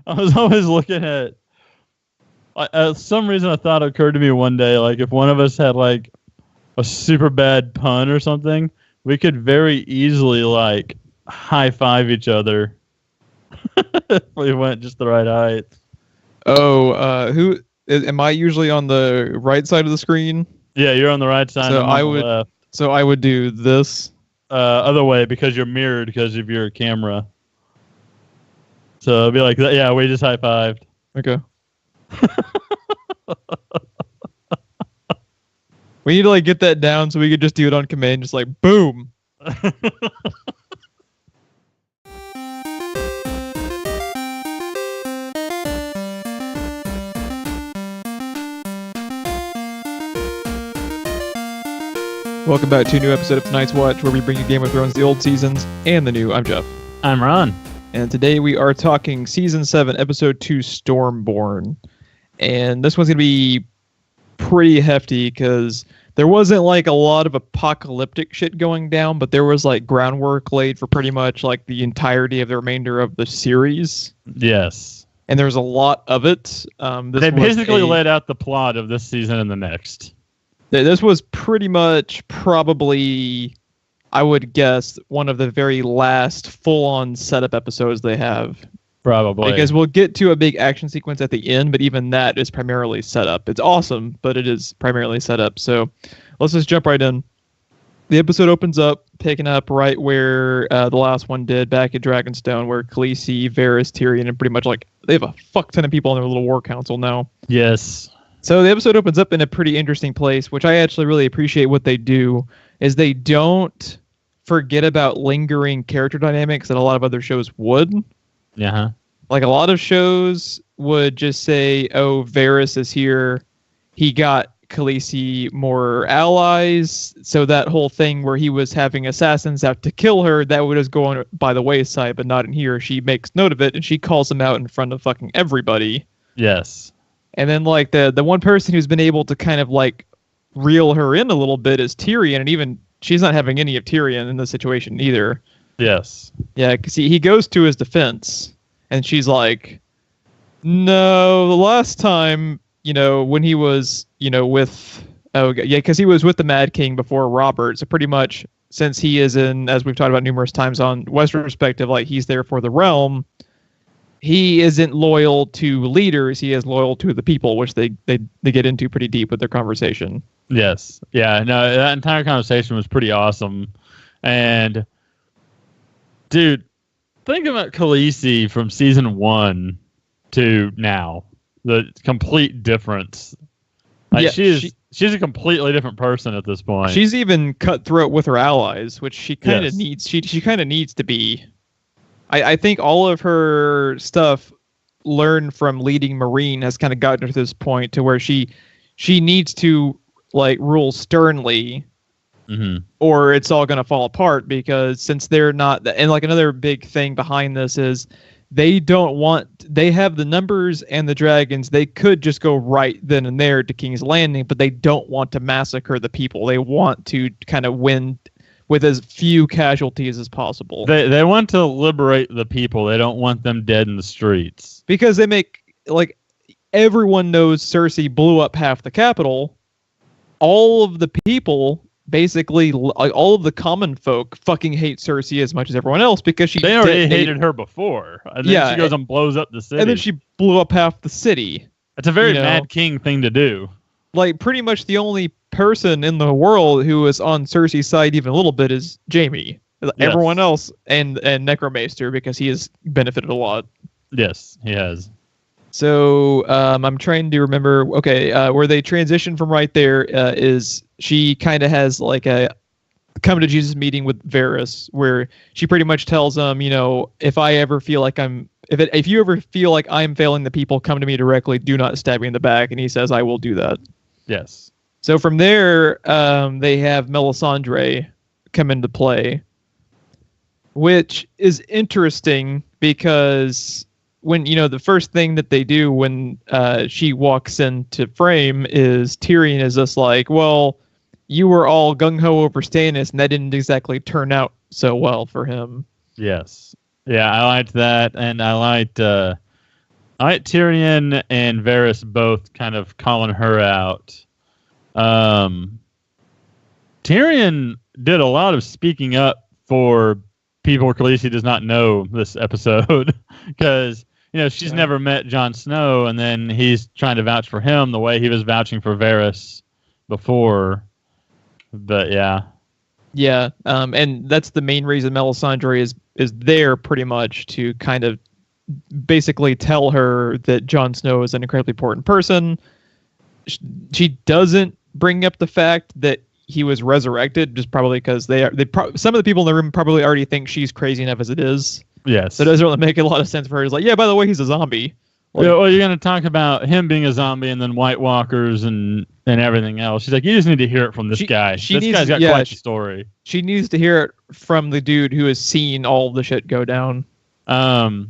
I was always looking at. Some reason I thought it occurred to me one day, like if one of us had like a super bad pun or something, we could very easily like high five each other if we went just the right height. Oh, who am I usually on the right side of the screen? Yeah, you're on the right side. So I'm on the left. So I would do this. Other way because you're mirrored because of your camera. So it'd be like, yeah, we just high fived. Okay. We need to like get that down so we could just do it on command, just like boom. Welcome back to a new episode of Tonight's Watch, where we bring you Game of Thrones, the old seasons, and the new. I'm Geoff. I'm Ron. And today we are talking Season 7, Episode 2, Stormborn. And this one's going to be pretty hefty, because there wasn't like a lot of apocalyptic shit going down, but there was like groundwork laid for pretty much like the entirety of the remainder of the series. Yes. And there's a lot of it. They basically laid out the plot of this season and the next. This was pretty much probably, I would guess, one of the very last full-on setup episodes they have. Probably. Because we'll get to a big action sequence at the end, but even that is primarily setup. It's awesome, but it is primarily setup. So let's just jump right in. The episode opens up, picking up right where the last one did, back at Dragonstone, where Khaleesi, Varys, Tyrion, and pretty much like, they have a fuck ton of people on their little war council now. Yes. So the episode opens up in a pretty interesting place, which I actually really appreciate what they do, is they don't forget about lingering character dynamics that a lot of other shows would. Yeah. Like a lot of shows would just say, oh, Varys is here. He got Khaleesi more allies. So that whole thing where he was having assassins out to kill her, that would just go on by the wayside, but not in here. She makes note of it and she calls him out in front of fucking everybody. Yes. And then, like, the one person who's been able to kind of, like, reel her in a little bit is Tyrion, and even she's not having any of Tyrion in this situation either. Yes. Yeah, because he goes to his defense, and she's like, no, the last time, when he was, with... Oh, yeah, because he was with the Mad King before Robert, so pretty much, since he is in, as we've talked about numerous times on Western Perspective, like, he's there for the realm... He isn't loyal to leaders. He is loyal to the people, which they get into pretty deep with their conversation. Yes. Yeah. No, that entire conversation was pretty awesome. And, dude, think about Khaleesi from season 1 to now. The complete difference. Like, yeah, she's a completely different person at this point. She's even cutthroat with her allies, which she kind of needs. She kind of needs to be. I think all of her stuff learned from leading Marine has kind of gotten her to this point to where she needs to like rule sternly, or it's all going to fall apart, because since they're not, and like another big thing behind this is they have the numbers and the dragons. They could just go right then and there to King's Landing, but they don't want to massacre the people. They want to kind of win with as few casualties as possible. They want to liberate the people. They don't want them dead in the streets. Because they make, like, everyone knows Cersei blew up half the capital. All of the people, basically, like, all of the common folk fucking hate Cersei as much as everyone else because they already hated her before. And then she goes and blows up the city. And then she blew up half the city. It's a very Mad King thing to do. Like, pretty much the only person in the world who is on Cersei's side even a little bit is Jaime. Yes. Everyone else, and Necromaster, because he has benefited a lot. Yes, he has. So I'm trying to remember. Okay, where they transition from right there is she kind of has like a come to Jesus meeting with Varys, where she pretty much tells him, if I ever feel like if you ever feel like I'm failing the people, come to me directly. Do not stab me in the back. And he says, I will do that. Yes. So from there, they have Melisandre come into play, which is interesting because when, the first thing that they do when she walks into frame is Tyrion is just like, well, you were all gung-ho over Stannis, and that didn't exactly turn out so well for him. Yes. Yeah, I liked that, and I liked All right, Tyrion and Varys both kind of calling her out. Tyrion did a lot of speaking up for people Khaleesi does not know this episode because she's never met Jon Snow, and then he's trying to vouch for him the way he was vouching for Varys before. But yeah, and that's the main reason Melisandre is there pretty much to kind of basically tell her that Jon Snow is an incredibly important person. She doesn't bring up the fact that he was resurrected, just probably because some of the people in the room probably already think she's crazy enough as it is. Yes. So it doesn't really make a lot of sense for her. It's like, yeah, by the way, he's a zombie. Like, well, you're going to talk about him being a zombie and then White Walkers and everything else. She's like, you just need to hear it from this guy. This guy's got quite a story. She needs to hear it from the dude who has seen all the shit go down. Also,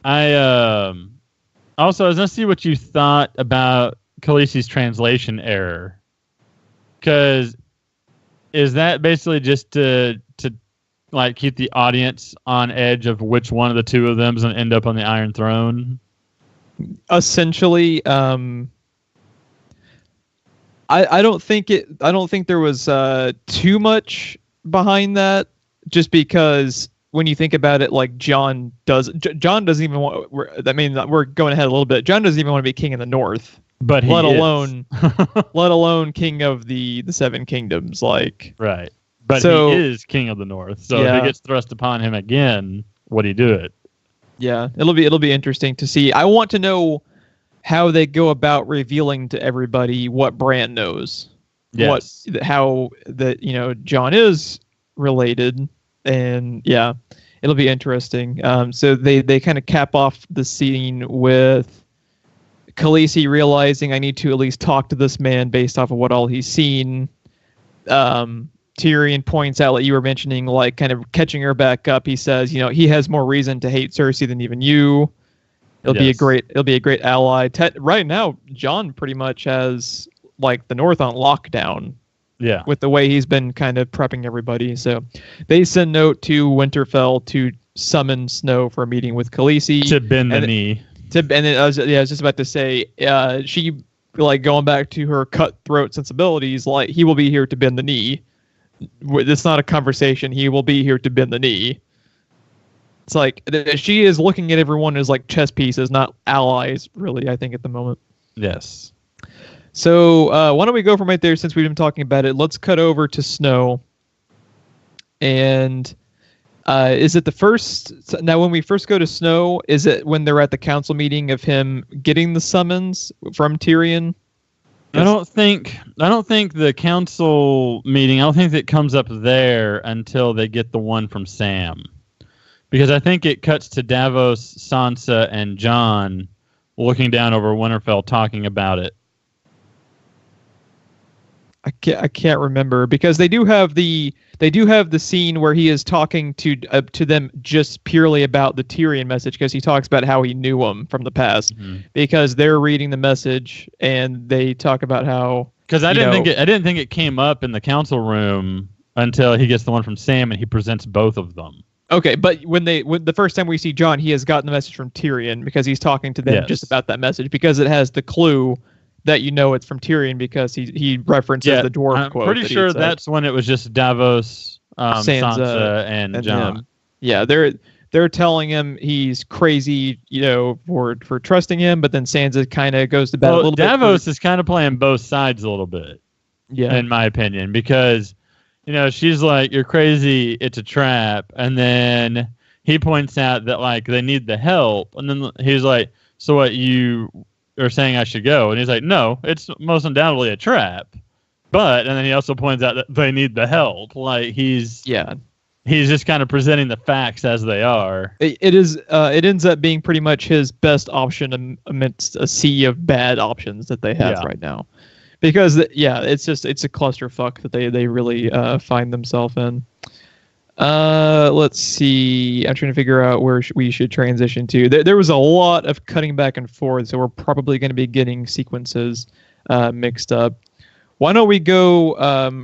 I was going to see what you thought about Khaleesi's translation error. Because is that basically just to like keep the audience on edge of which one of the two of them is going to end up on the Iron Throne? Essentially, I don't think there was too much behind that. Just because when you think about it, like John doesn't even want. We're going ahead a little bit. John doesn't even want to be king of the North. But let alone king of the Seven Kingdoms, like right. But he is king of the North, so if it gets thrust upon him again, would he do it? Yeah, it'll be interesting to see. I want to know how they go about revealing to everybody what Bran knows. Yes. How Jon is related, and it'll be interesting. So they kind of cap off the scene with Khaleesi realizing I need to at least talk to this man based off of what all he's seen. Tyrion points out, like you were mentioning, like kind of catching her back up. He says, he has more reason to hate Cersei than even you. It'll be a great ally. Right now, Jon pretty much has like the North on lockdown. Yeah. With the way he's been kind of prepping everybody. So they send note to Winterfell to summon Snow for a meeting with Khaleesi. To bend the knee. I was just about to say, she, like, going back to her cutthroat sensibilities, like, he will be here to bend the knee. It's not a conversation. He will be here to bend the knee. It's like, she is looking at everyone as, like, chess pieces, not allies, really, I think, at the moment. Yes. So, why don't we go from right there, since we've been talking about it. Let's cut over to Snow. And is it the first? Now, when we first go to Snow, is it when they're at the council meeting of him getting the summons from Tyrion? I don't think the council meeting. I don't think it comes up there until they get the one from Sam, because I think it cuts to Davos, Sansa, and Jon looking down over Winterfell talking about it. I can't remember, because they do have the scene where he is talking to them just purely about the Tyrion message, because he talks about how he knew him from the past, because they're reading the message and they talk about how, because I didn't think it came up in the council room until he gets the one from Sam and he presents both of them. Okay, but when the first time we see Jon, he has gotten the message from Tyrion because he's talking to them just about that message, because it has the clue that it's from Tyrion, because he references the dwarf quote. I'm pretty sure that's when it was just Davos, Sansa, and Jon. Him. Yeah, they're telling him he's crazy, for trusting him, but then Sansa kind of goes to bed a little bit. Davos is kind of playing both sides a little bit, in my opinion, because she's like, "You're crazy, it's a trap," and then he points out that, like, they need the help, and then he's like, "So what, you are saying I should go?" And he's like, "No, it's most undoubtedly a trap." And then he also points out that they need the help. Like, he's just kind of presenting the facts as they are. It ends up being pretty much his best option amidst a sea of bad options that they have right now. Because it's a clusterfuck that they really find themselves in. Let's see. I'm trying to figure out where we should transition to. There was a lot of cutting back and forth, so we're probably going to be getting sequences mixed up. Why don't we go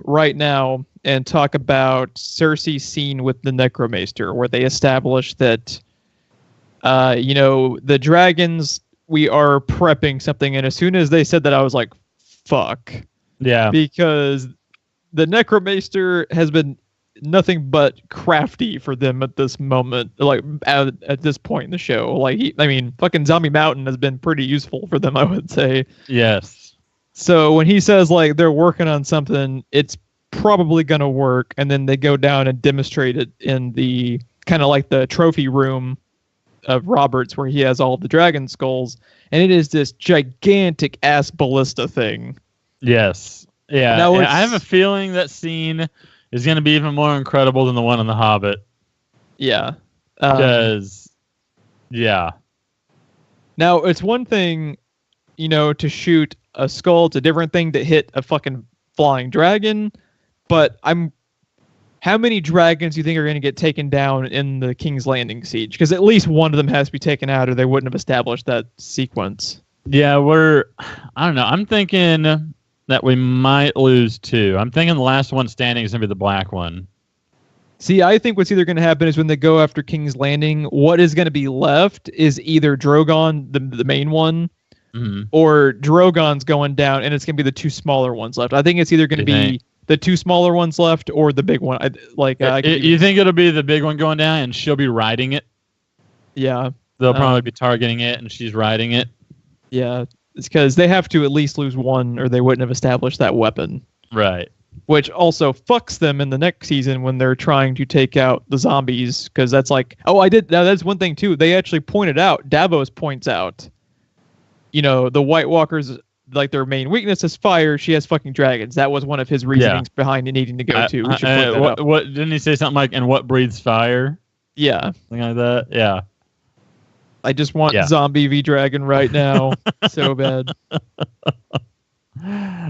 right now and talk about Cersei's scene with the Necromaester, where they establish that The dragons, we are prepping something. And as soon as they said that, I was like, fuck. Yeah. Because the Necromaster has been nothing but crafty for them at this moment, like at this point in the show. Like, fucking Zombie Mountain has been pretty useful for them, I would say. Yes. So when he says, like, they're working on something, it's probably going to work. And then they go down and demonstrate it in the kind of like the trophy room of Roberts, where he has all the dragon skulls. And it is this gigantic ass ballista thing. Yes. Yeah. Now I have a feeling that scene is going to be even more incredible than the one in The Hobbit. Yeah. Because, yeah. Now, it's one thing, to shoot a skull. It's a different thing to hit a fucking flying dragon. But how many dragons do you think are going to get taken down in the King's Landing siege? Because at least one of them has to be taken out, or they wouldn't have established that sequence. Yeah, I don't know. I'm thinking that we might lose 2. I'm thinking the last one standing is going to be the black one. See, I think what's either going to happen is when they go after King's Landing, what is going to be left is either Drogon, the main one, or Drogon's going down, and it's going to be the 2 smaller ones left. I think it's either going to be the 2 smaller ones left or the big one. You think it'll be the big one going down, and she'll be riding it? Yeah. They'll probably be targeting it, and she's riding it. Yeah. It's because they have to at least lose one, or they wouldn't have established that weapon. Right. Which also fucks them in the next season when they're trying to take out the zombies. Because that's like, now that's one thing too. They actually pointed out, Davos points out, the White Walkers, like, their main weakness is fire. She has fucking dragons. That was one of his reasonings behind needing to go to. We should point that out. What didn't he say something like, and what breathes fire? Yeah. Something like that? Yeah. I just want Zombie v Dragon right now. So bad.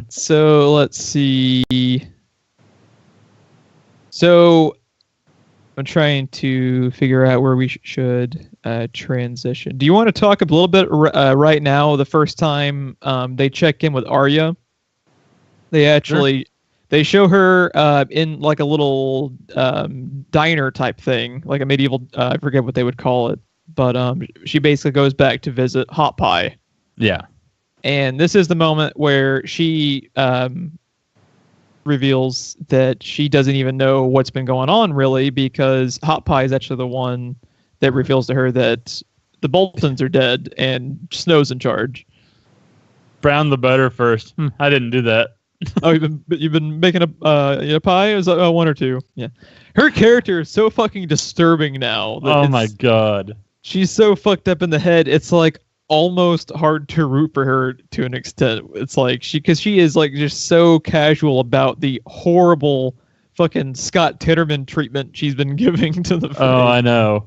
So let's see. So I'm trying to figure out where we should transition. Do you want to talk a little bit right now? The first time they check in with Arya, they show her in like a little diner type thing, like a medieval. I forget what they would call it. But she basically goes back to visit Hot Pie. Yeah. And this is the moment where she reveals that she doesn't even know what's been going on, really, because Hot Pie is actually the one that reveals to her that the Boltons are dead and Snow's in charge. Brown the butter first. I didn't do that. Oh, you've been making a pie? Is that 1 or 2? Yeah. Her character is so fucking disturbing now. Oh my god. She's so fucked up in the head. It's like almost hard to root for her to an extent. It's like because she is like just so casual about the horrible fucking Scott Titterman treatment she's been giving to the. Oh, I know.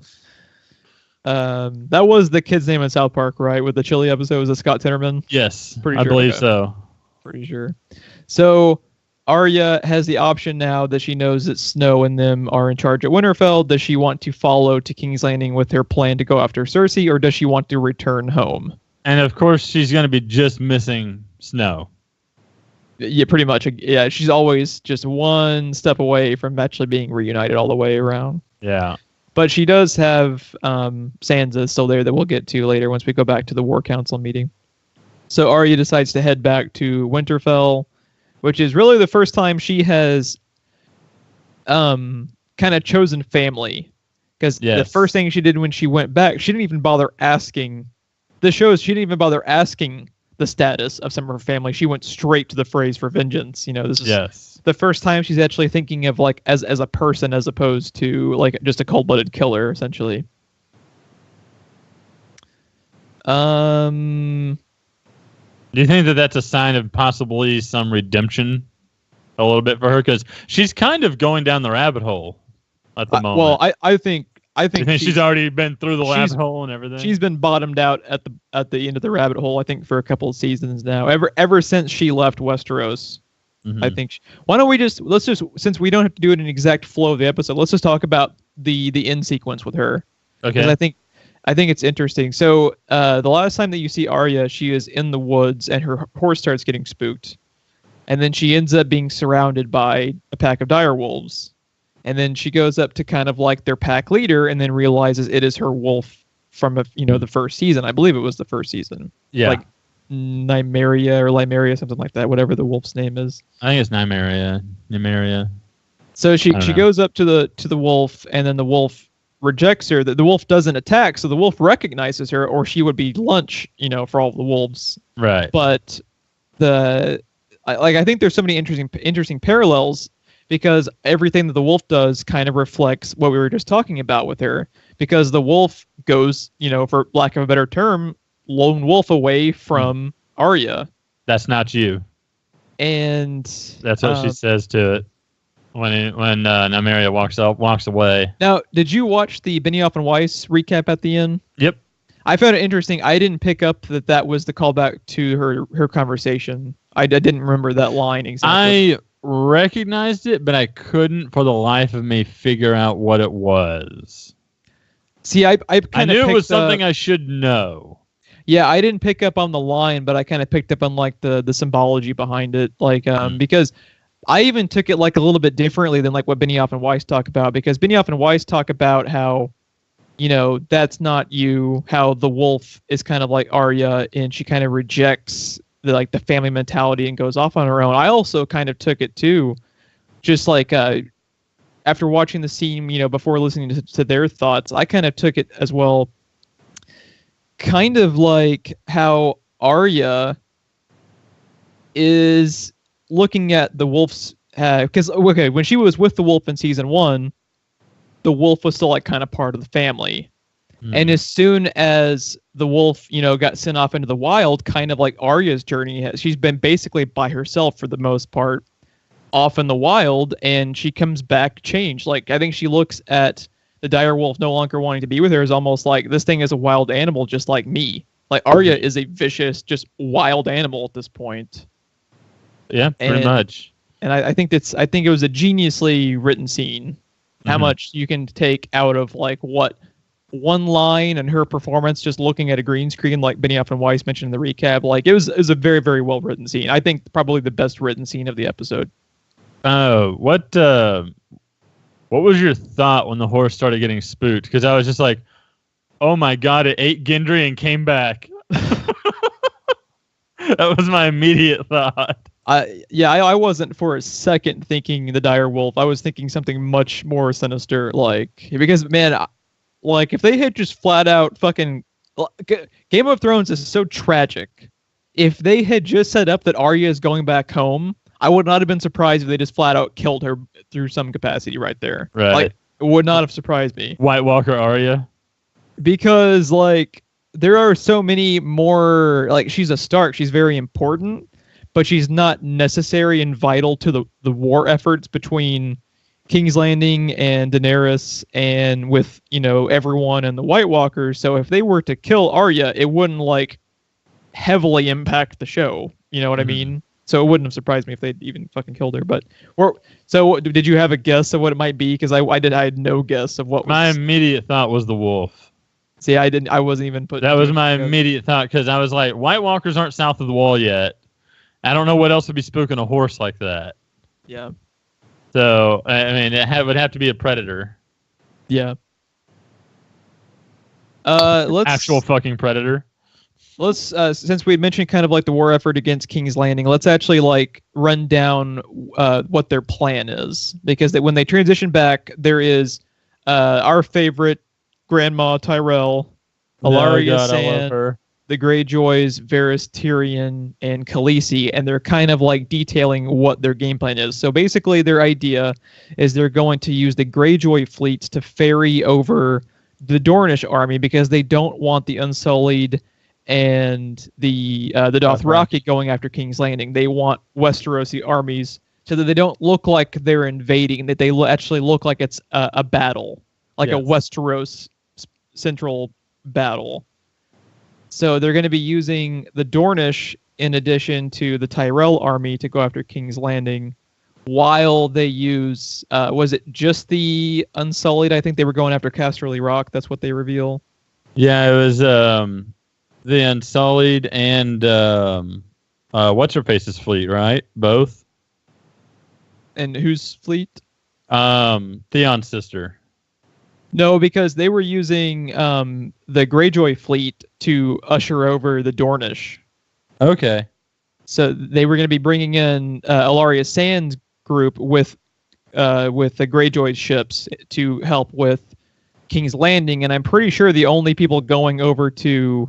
That was the kid's name in South Park, right? With the chili episode, was it Scott Titterman? Yes, I believe so. Pretty sure. So Arya has the option now that she knows that Snow and them are in charge at Winterfell. Does she want to follow to King's Landing with her plan to go after Cersei, or does she want to return home? And of course, she's going to be just missing Snow. Yeah, pretty much. Yeah, she's always just one step away from actually being reunited all the way around. Yeah. But she does have Sansa still there that we'll get to later once we go back to the War Council meeting. So Arya decides to head back to Winterfell, which is really the first time she has kind of chosen family. Because the first thing she did when she went back, she didn't even bother asking. This shows she didn't even bother asking the status of some of her family. She went straight to the phrase for vengeance. You know, this is the first time she's actually thinking of like as a person as opposed to like just a cold-blooded killer, essentially. Do you think that that's a sign of possibly some redemption a little bit for her? Because she's kind of going down the rabbit hole at the moment. Well, I think you think she's already been through the rabbit hole and everything? She's been bottomed out at the end of the rabbit hole, I think, for a couple of seasons now. Ever since she left Westeros. Mm-hmm. I think. Why don't we let's just since we don't have to do it in exact flow of the episode, let's just talk about the end sequence with her. Okay. Because I think it's interesting. So the last time that you see Arya, she is in the woods and her horse starts getting spooked. And then she ends up being surrounded by a pack of direwolves. And then she goes up to kind of like their pack leader and then realizes it is her wolf from the first season. I believe it was the first season. Yeah. Like Nymeria, something like that, whatever the wolf's name is. I think it's Nymeria. So she goes up to the wolf, and then the wolf rejects her. The wolf doesn't attack, so the wolf recognizes her, or she would be lunch, for all the wolves. Right. But I think there's so many interesting parallels, because everything that the wolf does kind of reflects what we were just talking about with her. Because the wolf goes, for lack of a better term, lone wolf away from Arya. That's not you. And that's what she says to it when Nymeria walks away. Now, did you watch the Benioff and Weiss recap at the end? Yep. I found it interesting. I didn't pick up that was the callback to her conversation. I didn't remember that line exactly. I recognized it, but I couldn't for the life of me figure out what it was. See, I knew it was something I should know. Yeah, I didn't pick up on the line, but I kind of picked up on like the symbology behind it, because I even took it like a little bit differently than like what Benioff and Weiss talk about, because Benioff and Weiss talk about how, that's not you, how the wolf is kind of like Arya and she kind of rejects the family mentality and goes off on her own. I also kind of took it too, just like after watching the scene, before listening to their thoughts, I kind of took it as well. Kind of like how Arya is looking at the wolf's because when she was with the wolf in season 1, the wolf was still like kind of part of the family, and as soon as the wolf got sent off into the wild, kind of like Arya's journey, she's been basically by herself for the most part, off in the wild, and she comes back changed. Like I think she looks at the dire wolf no longer wanting to be with her is almost like, this thing is a wild animal just like me. Like Arya is a vicious, just wild animal at this point. Yeah, pretty much. And I think it was a geniusly written scene. How much you can take out of like what one line and her performance just looking at a green screen, like Benioff and Weiss mentioned in the recap. Like it was a very, very well written scene. I think probably the best written scene of the episode. Oh, what was your thought when the horse started getting spooked? Because I was just like, oh my God, it ate Gendry and came back. That was my immediate thought. I wasn't for a second thinking the dire wolf. I was thinking something much more sinister, because man, if they had just flat out fucking Game of Thrones is so tragic. If they had just set up that Arya is going back home, I would not have been surprised if they just flat out killed her through some capacity right there. Right. It would not have surprised me. White Walker Arya? Because there are so many more, she's a Stark, she's very important, but she's not necessary and vital to the war efforts between King's Landing and Daenerys and with, everyone and the White Walkers. So if they were to kill Arya, it wouldn't heavily impact the show. You know what I mean? So it wouldn't have surprised me if they'd even fucking killed her. So did you have a guess of what it might be? Because I had no guess of what. My immediate thought was the wolf. See, I wasn't even putting. That was my immediate thought, because I was like, White Walkers aren't south of the wall yet. I don't know what else would be spooking a horse like that. Yeah. So I mean, would have to be a predator. Yeah. Actual fucking predator. Let's since we mentioned kind of the war effort against King's Landing, let's actually run down what their plan is, because when they transition back, there is our favorite Grandma Tyrell, Ilaria Sand, the Greyjoys, Varys, Tyrion, and Khaleesi, and they're kind of detailing what their game plan is. So basically, their idea is they're going to use the Greyjoy fleets to ferry over the Dornish army, because they don't want the Unsullied and the Dothraki going after King's Landing. They want Westerosi armies so that they don't look like they're invading, that they actually look like it's a battle, a Westeros central battle. So they're going to be using the Dornish in addition to the Tyrell army to go after King's Landing, while they use, was it just the Unsullied? I think they were going after Casterly Rock. That's what they reveal. Yeah, it was the Unsullied and what's her face's fleet, right? Both. And whose fleet? Theon's sister. No, because they were using the Greyjoy fleet to usher over the Dornish. Okay. So they were going to be bringing in Ilaria Sand's group with the Greyjoy ships to help with King's Landing, and I'm pretty sure the only people going over to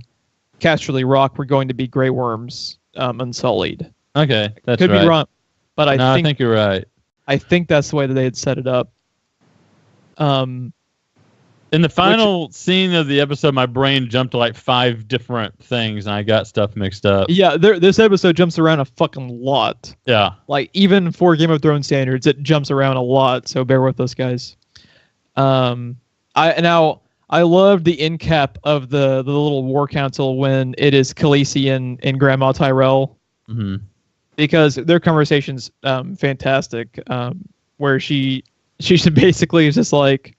Casterly Rock were going to be Grey Worms Unsullied. Okay, that's Could right. be wrong, but I think you're right. I think that's the way that they had set it up. In the final scene of the episode, my brain jumped to like 5 different things, and I got stuff mixed up. Yeah, this episode jumps around a fucking lot. Yeah. Like, even for Game of Thrones standards, it jumps around a lot, so bear with us, guys. I loved the end cap of the little war council when it is Khaleesi and Grandma Tyrell. Mm-hmm. Because their conversation's fantastic, where she basically is just like,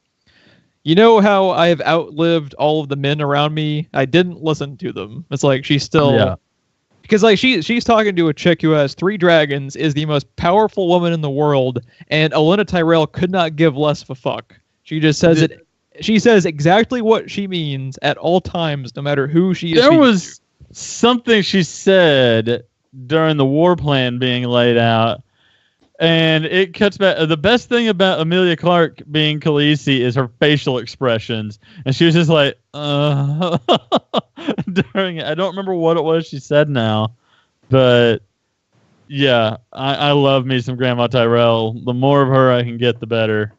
you know how I have outlived all of the men around me? I didn't listen to them. It's like she's still... Yeah. Because like she's talking to a chick who has 3 dragons, is the most powerful woman in the world, and Olenna Tyrell could not give less of a fuck. She just says it. She says exactly what she means at all times, no matter who she is. There was something she said during the war plan being laid out, and it cuts back. The best thing about Emilia Clarke being Khaleesi is her facial expressions, and she was just like, during it. I don't remember what it was she said now, but yeah, I love me some Grandma Tyrell. The more of her I can get, the better.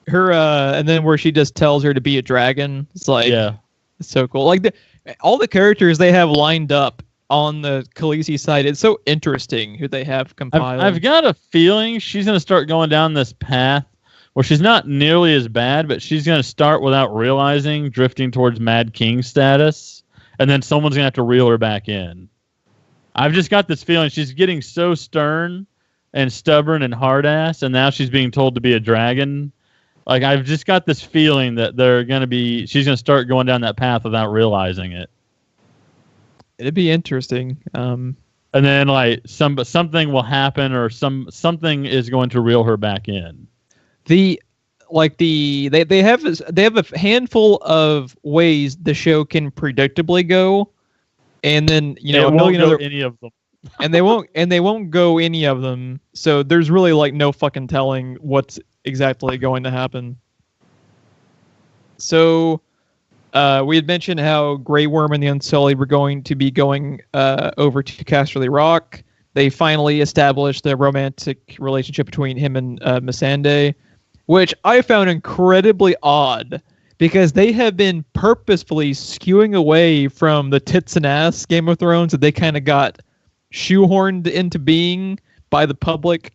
Her and then where she just tells her to be a dragon. It's like, yeah, it's so cool. Like all the characters they have lined up on the Khaleesi side, it's so interesting who they have compiled. I've got a feeling she's going to start going down this path where she's not nearly as bad, but she's going to start without realizing, drifting towards Mad King status, and then someone's going to have to reel her back in. I've just got this feeling she's getting so stern and stubborn and hard-ass, and now she's being told to be a dragon. Like, I've just got this feeling that she's going to start going down that path without realizing it. It'd be interesting. And then like something will happen, or something is going to reel her back in. They have a handful of ways the show can predictably go, and then it won't go any of them. and they won't go any of them. So there's really like no fucking telling what's exactly going to happen. So we had mentioned how Grey Worm and the Unsullied were going to be going over to Casterly Rock. They finally established the romantic relationship between him and Missandei, which I found incredibly odd because they have been purposefully skewing away from the tits and ass Game of Thrones that they kind of got shoehorned into being by the public.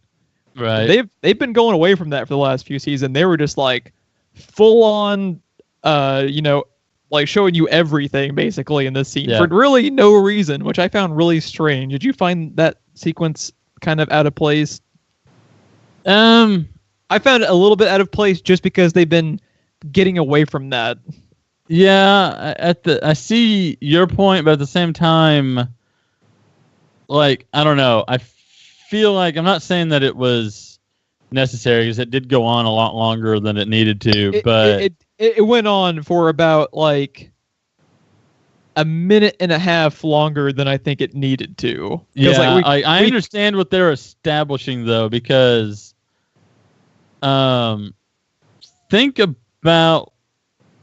Right. They've been going away from that for the last few seasons. They were just like full on, like showing you everything basically in this scene for really no reason, which I found really strange. Did you find that sequence kind of out of place? I found it a little bit out of place just because they've been getting away from that. Yeah, I see your point, but at the same time, like, I don't know. I feel like, I'm not saying that it was necessary because it did go on a lot longer than it needed to, but it went on for about like a minute and a half longer than I think it needed to. Yeah, like I understand what they're establishing though, because think about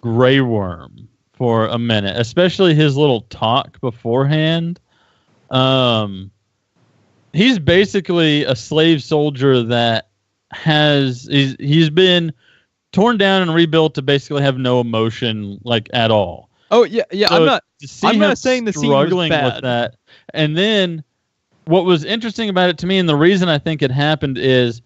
Grey Worm for a minute, especially his little talk beforehand. He's basically a slave soldier that he's been torn down and rebuilt to basically have no emotion, like, at all. Oh yeah. So I'm not saying the scene was bad. With that. And then what was interesting about it to me, and the reason I think it happened, is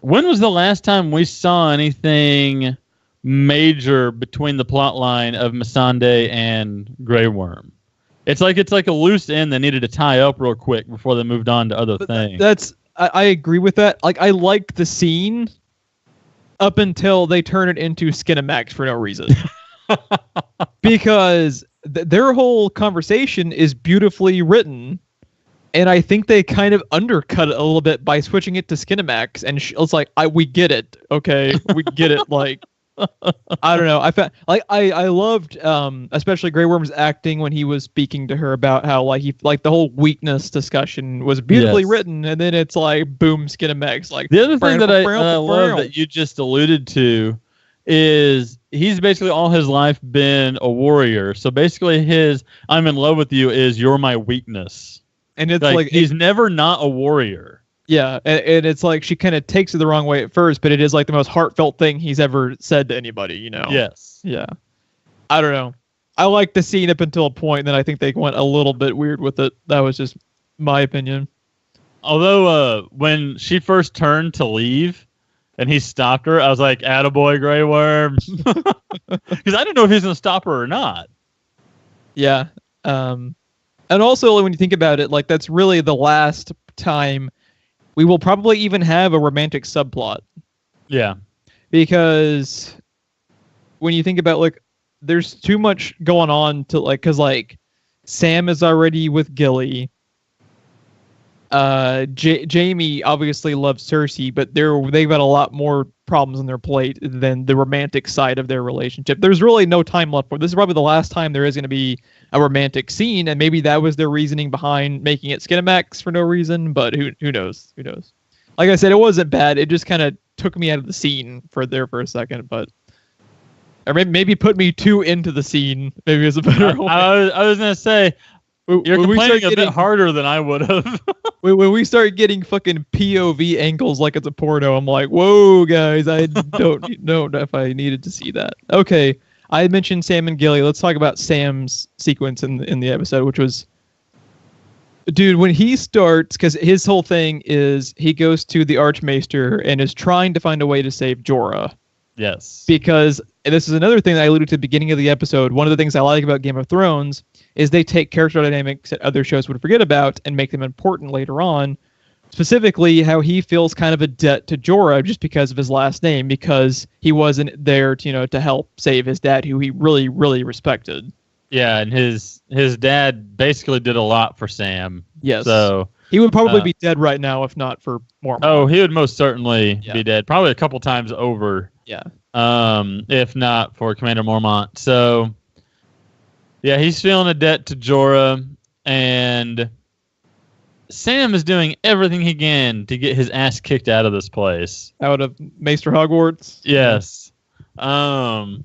when was the last time we saw anything major between the plot line of Missandei and Grey Worm? It's like a loose end that needed to tie up real quick before they moved on to other things. I agree with that. Like, I like the scene up until they turn it into Skinamax for no reason. Because their whole conversation is beautifully written, and I think they kind of undercut it a little bit by switching it to Skinamax, and it's like, we get it, okay? We get it, like, I don't know. I found I loved especially Grey Worm's acting when he was speaking to her about how the whole weakness discussion was beautifully written, and then it's like boom, Skinamax. Like the other thing that I love that you just alluded to is he's basically all his life been a warrior. So basically his "I'm in love with you" is "you're my weakness," and it's like he's never not a warrior. Yeah, and it's like she kind of takes it the wrong way at first, but it is like the most heartfelt thing he's ever said to anybody, you know? Yes. Yeah. I don't know. I like the scene up until a point, and then I think they went a little bit weird with it. That was just my opinion. Although when she first turned to leave and he stopped her, I was like, attaboy, Grey Worm. Because I didn't know if he was going to stop her or not. Yeah. And also, when you think about it, like that's really the last time we will probably even have a romantic subplot. Yeah. Because when you think about, like, there's too much going on to, like, because, like, Sam is already with Gilly. Jamie obviously loves Cersei, but they've got a lot more problems on their plate than the romantic side of their relationship. There's really no time left for this. Is probably the last time there is going to be a romantic scene, and maybe that was their reasoning behind making it Skinamax for no reason. But who knows? Who knows? Like I said, it wasn't bad. It just kind of took me out of the scene for a second, but or maybe put me too into the scene. Maybe is a better way. I was gonna say. You're complaining a bit harder than I would have. When we start getting fucking POV angles like it's a porno, I'm like, whoa, guys, I don't know if I needed to see that. Okay, I mentioned Sam and Gilly. Let's talk about Sam's sequence in the episode, which was, dude, when he starts, because his whole thing is he goes to the Archmaester and is trying to find a way to save Jorah. Yes. Because, and this is another thing that I alluded to at the beginning of the episode, one of the things I like about Game of Thrones is they take character dynamics that other shows would forget about and make them important later on. Specifically, how he feels kind of a debt to Jorah just because of his last name, because he wasn't there to help save his dad, who he really, really respected. Yeah, and his dad basically did a lot for Sam. Yes. So he would probably be dead right now if not for Mormont. Oh, he would most certainly be dead. Probably a couple times over. Yeah. If not for Commander Mormont. So yeah, he's feeling a debt to Jorah, and Sam is doing everything he can to get his ass kicked out of this place. Out of Maester Hogwarts? Yes. But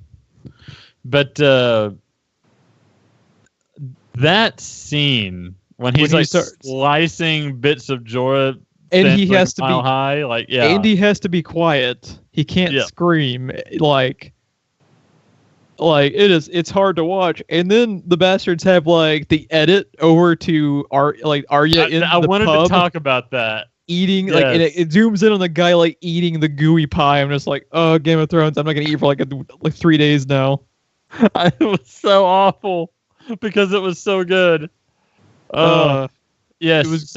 that scene when he's slicing bits of Jorah, and he has to be high, and he has to be quiet. He can't scream it's hard to watch. And then the bastards have the edit over to Arya in the pub. I wanted to talk about that. Eating and it zooms in on the guy eating the gooey pie. I'm just like, oh, Game of Thrones, I'm not gonna eat for 3 days now. It was so awful because it was so good. Yes, it was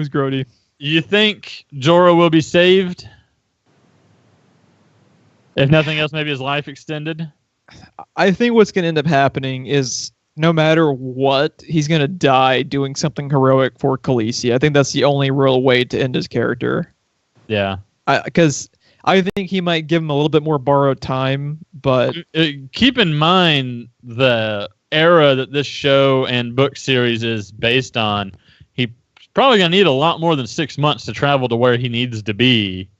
grody. You think Jorah will be saved? If nothing else, maybe his life extended? I think what's going to end up happening is no matter what, he's going to die doing something heroic for Khaleesi. I think that's the only real way to end his character. Yeah. Because I think he might give him a little bit more borrowed time, but... Keep in mind the era that this show and book series is based on. He's probably going to need a lot more than 6 months to travel to where he needs to be.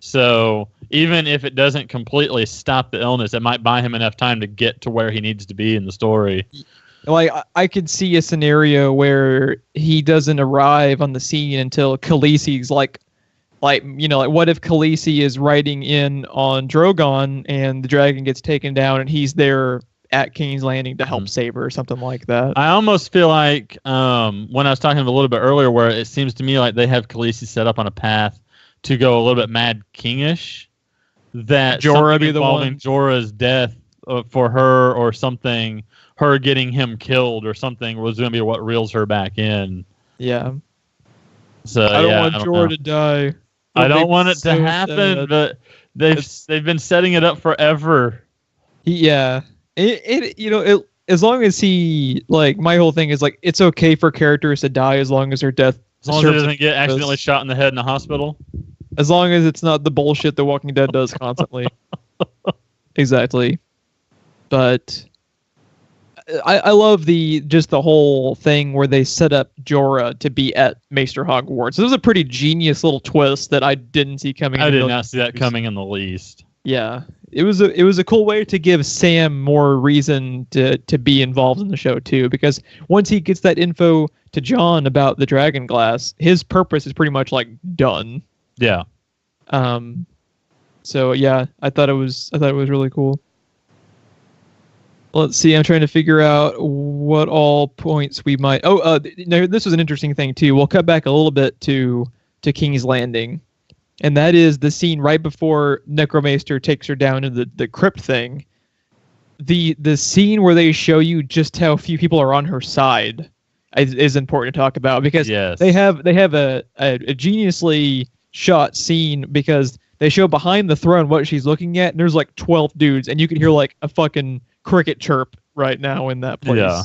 So even if it doesn't completely stop the illness, it might buy him enough time to get to where he needs to be in the story. I could see a scenario where he doesn't arrive on the scene until Khaleesi's what if Khaleesi is riding in on Drogon and the dragon gets taken down and he's there at King's Landing to help save her or something like that. I almost feel like when I was talking a little bit earlier, where it seems to me like they have Khaleesi set up on a path to go a little bit Mad Kingish, that Jorah be the involving Jorah's death for her or something, her getting him killed or something was going to be what reels her back in. Yeah. So I don't want Jorah to die. I don't want it to happen, but they've been setting it up forever. Yeah. As long as he my whole thing is it's okay for characters to die as long as their death. As long as he doesn't get accidentally shot in the head in a hospital. As long as it's not the bullshit The Walking Dead does constantly. exactly. But I love the whole thing where they set up Jorah to be at Maester Hogwarts. This was a pretty genius little twist that I didn't see coming. I did not see that coming in the least. Yeah, it was a cool way to give Sam more reason to be involved in the show too, because once he gets that info to Jon about the dragon glass, his purpose is pretty much like done. Yeah. So yeah, I thought it was really cool. Let's see. I'm trying to figure out what all points we might. Oh, this was an interesting thing too. We'll cut back a little bit to King's Landing, and that is the scene right before Necromaster takes her down in the crypt thing. The scene where they show you just how few people are on her side is important to talk about, because they have a geniusly shot scene, because they show behind the throne what she's looking at, and there's like 12 dudes, and you can hear like a fucking cricket chirp right now in that place. Yeah.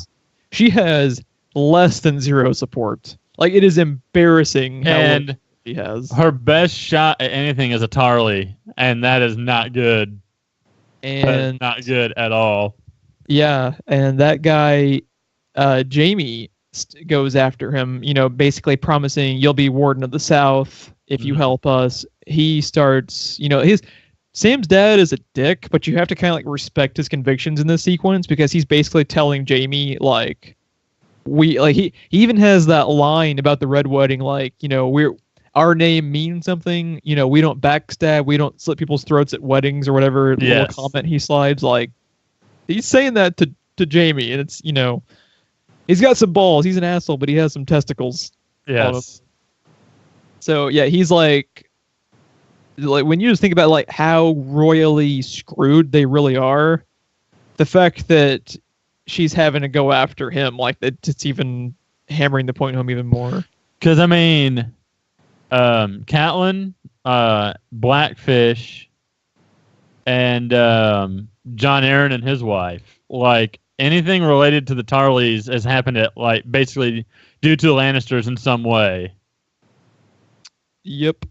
She has less than zero support. Like, it is embarrassing how little she has. Her best shot at anything is a Tarly, and that is not good. And not good at all. Yeah, and that guy, Jamie, goes after him, basically promising, you'll be Warden of the South if you help us. He starts, Sam's dad is a dick, but you have to kind of like respect his convictions in this sequence, because he's basically telling Jamie like, he even has that line about the Red Wedding, like, our name means something, we don't backstab, we don't slit people's throats at weddings or whatever little comment he slides. Like, he's saying that to Jamie, and it's, he's got some balls, he's an asshole, but he has some testicles. Yes. So yeah, he's like when you just think about like how royally screwed they really are, the fact that she's having to go after him, like, it's even hammering the point home even more. Because I mean, Catelyn, Blackfish, and Jon Arryn and his wife, like, anything related to the Tarleys has happened at, like, basically due to the Lannisters in some way. Yep.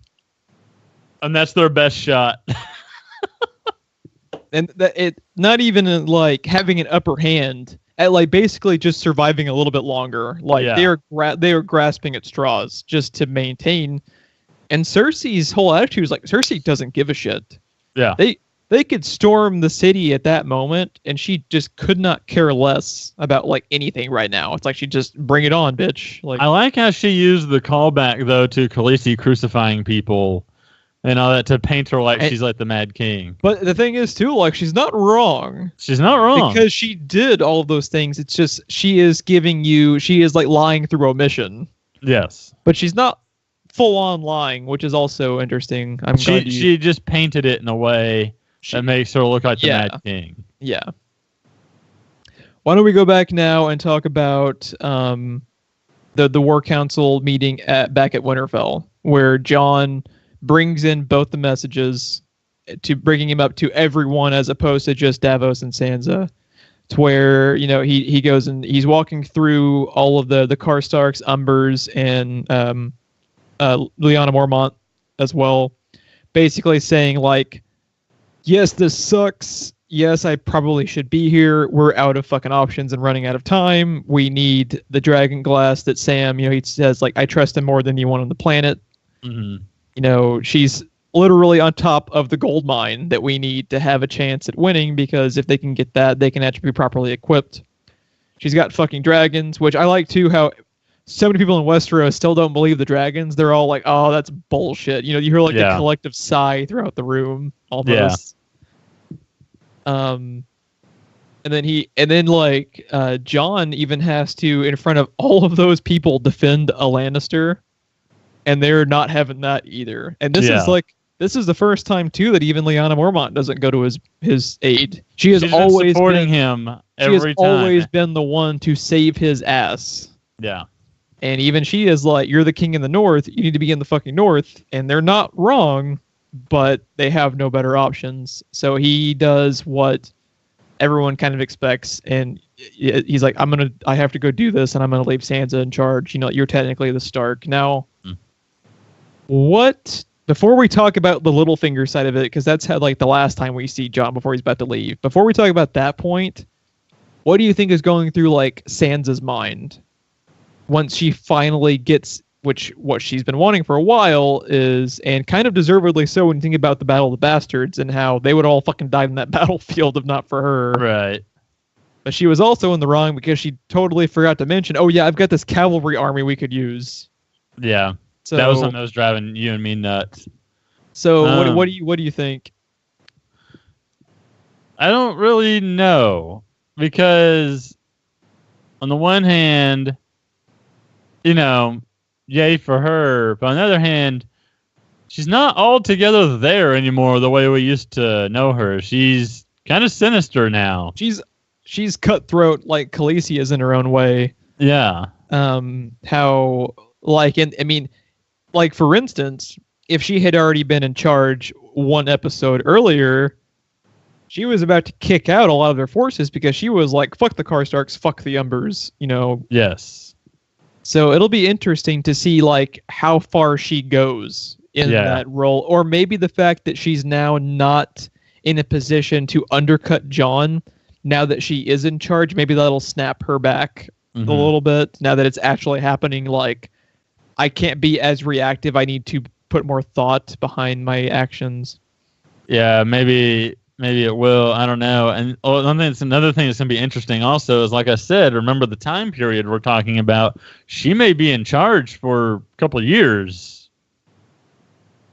And that's their best shot. And it not even like having an upper hand at, like, basically just surviving a little bit longer. Like, they are grasping at straws just to maintain. And Cersei's whole attitude is like, Cersei doesn't give a shit. Yeah. They could storm the city at that moment, and she just could not care less about like anything right now. It's like, she just bring it on, bitch. Like, I like how she used the callback though to Khaleesi crucifying people and all that to paint her like she's like the Mad King. But the thing is too, like, she's not wrong. She's not wrong, because she did all of those things. It's just she is like lying through omission. Yes, but she's not full on lying, which is also interesting. She just painted it in a way that makes her look like the Mad King. Yeah. Why don't we go back now and talk about the War Council meeting back at Winterfell, where Jon brings in both the messages to bringing him up to everyone as opposed to just Davos and Sansa. To where, he goes and he's walking through all of the Karstarks, Umbers, and Lyanna Mormont as well, basically saying like, yes, this sucks. Yes, I probably should be here. We're out of fucking options and running out of time. We need the dragon glass that Sam, he says, like, I trust him more than anyone on the planet. Mm-hmm. She's literally on top of the gold mine that we need to have a chance at winning, because if they can get that, they can actually be properly equipped. She's got fucking dragons, which I like too, how so many people in Westeros still don't believe the dragons. They're all like, oh, that's bullshit. You hear like the collective sigh throughout the room almost. Yeah. And then Jon even has to, in front of all of those people, defend a Lannister, and they're not having that either. And this is the first time too that even Lyanna Mormont doesn't go to his aid. She's always supporting him every time. Always been the one to save his ass. Yeah. And even she is like, you're the king in the north, you need to be in the fucking north. And they're not wrong, but they have no better options. So he does what everyone kind of expects, and he's like, I have to go do this, and I'm gonna leave Sansa in charge. You're technically the Stark. Now, what before we talk about the Littlefinger side of it, because that's how like the last time we see Jon before he's about to leave. Before we talk about that point, what do you think is going through like Sansa's mind once she finally gets, which what she's been wanting for a while is, and kind of deservedly so when you think about the Battle of the Bastards and how they would all fucking died in that battlefield if not for her. Right. But she was also in the wrong because she totally forgot to mention, oh yeah, I've got this cavalry army we could use. Yeah. So, that was something that was driving you and me nuts. So what do you think? I don't really know, because on the one hand, you know, yay for her, but on the other hand, she's not altogether there anymore the way we used to know her. She's kind of sinister now. She's cutthroat like Khaleesi is in her own way. Yeah. How like, and I mean, like for instance, if she had already been in charge one episode earlier, she was about to kick out a lot of their forces because she was like, fuck the Karstarks, fuck the Umbers, you know. Yes. So it'll be interesting to see like how far she goes in that role, or maybe the fact that she's now not in a position to undercut Jon now that she is in charge. Maybe that'll snap her back a little bit now that it's actually happening. Like, I can't be as reactive. I need to put more thought behind my actions. Yeah, maybe it will. I don't know. And another thing that's going to be interesting also is, like I said, remember the time period we're talking about. She may be in charge for a couple of years.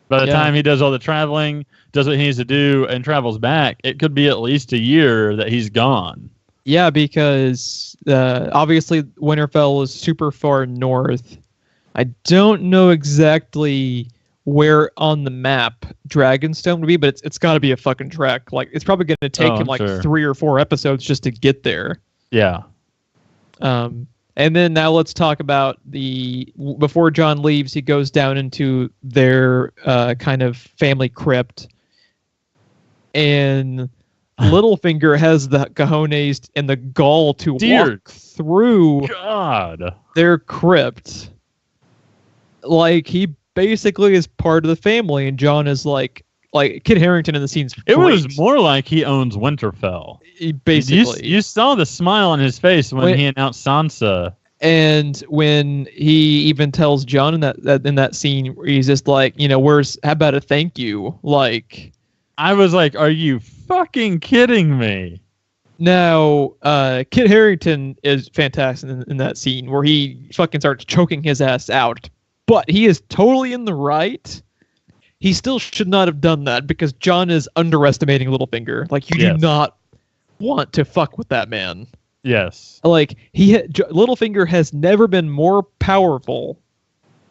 By the time he does all the traveling, does what he needs to do, and travels back, it could be at least a year that he's gone. Yeah, because obviously Winterfell is super far north. I don't know exactly where on the map Dragonstone would be, but it's got to be a fucking trek. Like, it's probably going to take him like 3 or 4 episodes just to get there. Yeah. And then now let's talk about before Jon leaves, he goes down into their kind of family crypt, and Littlefinger has the cojones and the gall to walk through their crypt. Like, he basically is part of the family, and Jon is like Kit Harington in the scene's great. It was more like he owns Winterfell. Basically, you saw the smile on his face when he announced Sansa, and when he even tells Jon in that scene where he's just like, you know, how about a thank you? Like, I was like, are you fucking kidding me? Now, Kit Harington is fantastic in that scene where he fucking starts choking his ass out. But he is totally in the right. He still should not have done that because Jon is underestimating Littlefinger. Like, you do not want to fuck with that man. Yes. Like, Littlefinger has never been more powerful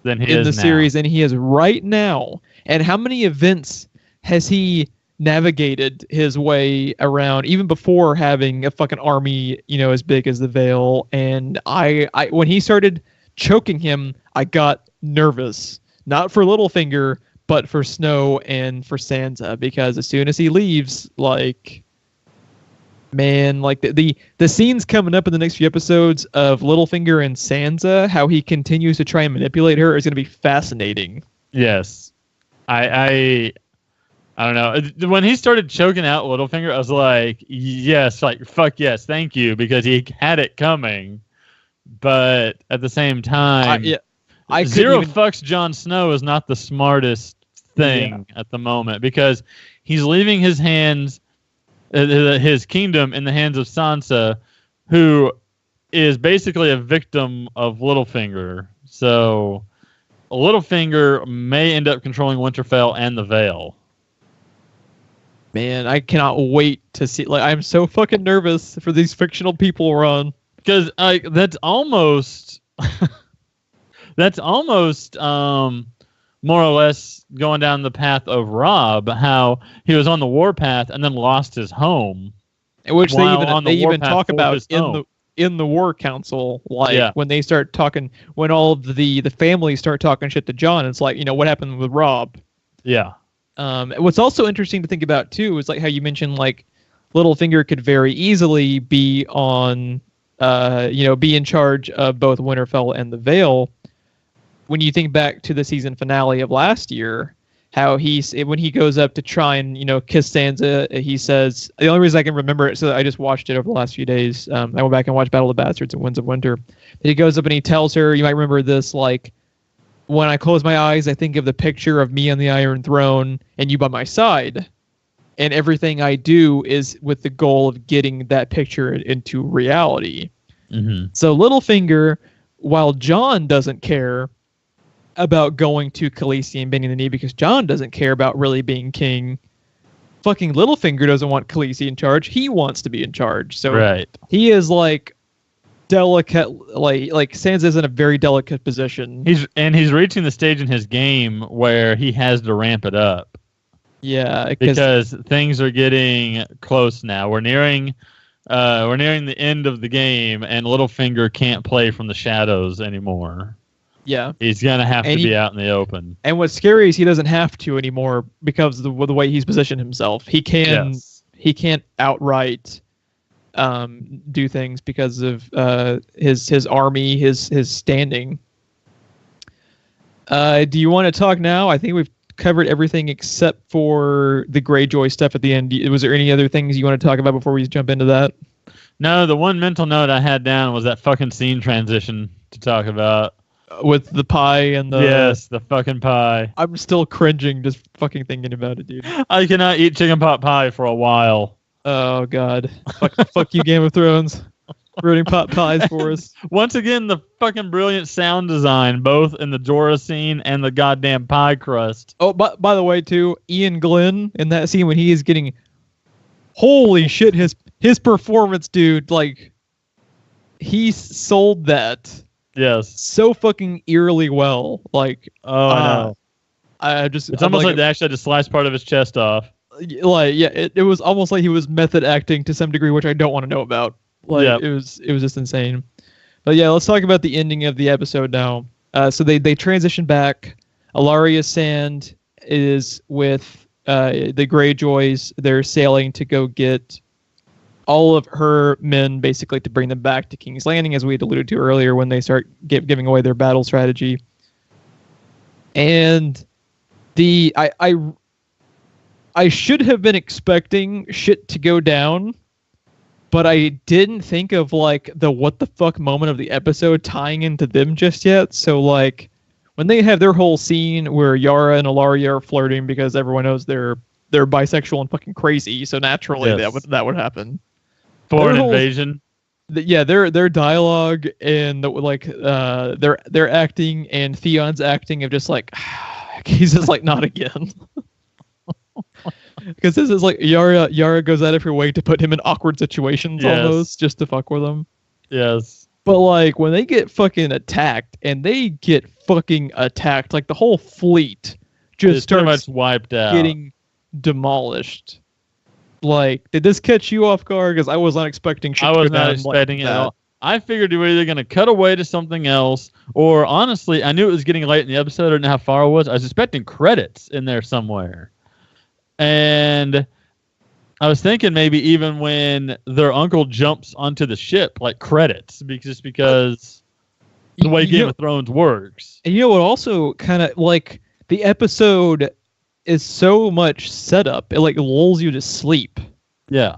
than he is in the series than he is right now. And how many events has he navigated his way around, even before having a fucking army, you know, as big as the Vale? And I when he started choking him, I got nervous, not for Littlefinger, but for Snow and for Sansa, because as soon as he leaves, like, man, like the scenes coming up in the next few episodes of Littlefinger and Sansa, how he continues to try and manipulate her, is going to be fascinating. Yes, I don't know. When he started choking out Littlefinger, I was like, yes, like, fuck yes, thank you, because he had it coming. But at the same time, Zero fucks Jon Snow is not the smartest thing at the moment, because he's leaving his hands, his kingdom in the hands of Sansa, who is basically a victim of Littlefinger. So Littlefinger may end up controlling Winterfell and the Vale. Man, I cannot wait to see. Like, I'm so fucking nervous for these fictional people we're on. Because that's almost more or less going down the path of Robb, how he was on the warpath and then lost his home, which they even talk about in the War Council, like when they start talking, when all of the families start talking shit to Jon. It's like, you know, what happened with Robb. Yeah. What's also interesting to think about too is like how you mentioned, like, Littlefinger could very easily be on. Be in charge of both Winterfell and the Vale. When you think back to the season finale of last year, how when he goes up to try and kiss Sansa, he says, the only reason I can remember it, so I just watched it over the last few days. I went back and watched Battle of the Bastards and Winds of Winter. He goes up and he tells her, you might remember this, like, when I close my eyes, I think of the picture of me on the Iron Throne and you by my side, and everything I do is with the goal of getting that picture into reality. Mm-hmm. So Littlefinger, while Jon doesn't care about going to Khaleesi and bending the knee because Jon doesn't care about really being king, fucking Littlefinger doesn't want Khaleesi in charge. He wants to be in charge. So he is like delicate, like Sansa's in a very delicate position. He's reaching the stage in his game where he has to ramp it up. Yeah, because things are getting close now. We're nearing the end of the game, and Littlefinger can't play from the shadows anymore. Yeah, he's gonna have to be out in the open. And what's scary is he doesn't have to anymore because of the way he's positioned himself. He can't outright do things because of his army, his standing. Do you want to talk now? I think we've covered everything except for the Greyjoy stuff at the end. Was there any other things you want to talk about before we jump into that? No, the one mental note I had down was that fucking scene transition to talk about. With the pie and the... Yes, the fucking pie. I'm still cringing just fucking thinking about it, dude. I cannot eat chicken pot pie for a while. Oh, God. Fuck you, Game of Thrones. Ruining pot pies for us. Once again, the fucking brilliant sound design, both in the Jorah scene and the goddamn pie crust. Oh, by the way, too, Ian Glenn in that scene when he is getting... Holy shit, his performance, dude. Like, he sold that... Yes. So fucking eerily well. Like, no. It's almost like they actually had to slice part of his chest off. Like, yeah, it was almost like he was method acting to some degree, which I don't want to know about. Like, it was just insane. But yeah, let's talk about the ending of the episode now. So they transition back. Alaria Sand is with the Greyjoys. They're sailing to go get all of her men, basically, to bring them back to King's Landing, as we had alluded to earlier, when they start giving away their battle strategy. And I should have been expecting shit to go down, but I didn't think of like the what the fuck moment of the episode tying into them just yet. So like when they have their whole scene where Yara and Alaria are flirting because everyone knows they're bisexual and fucking crazy, so naturally that would happen. Foreign invasion. Their dialogue and their acting and Theon's acting of just like he's just like not again. Because this is like Yara goes out of her way to put him in awkward situations almost just to fuck with him. Yes. But like when they get fucking attacked, and they get fucking attacked, like the whole fleet just starts pretty much wiped out, getting demolished. Like, did this catch you off guard? Because I was not expecting shit. I was not expecting it at all. I figured we were either going to cut away to something else, or honestly, I knew it was getting late in the episode. I didn't know how far it was. I was expecting credits in there somewhere. And I was thinking maybe even when their uncle jumps onto the ship, like credits, because the way Game of Thrones works. And you know what also kind of, like, the episode is so much setup, it like lulls you to sleep. Yeah.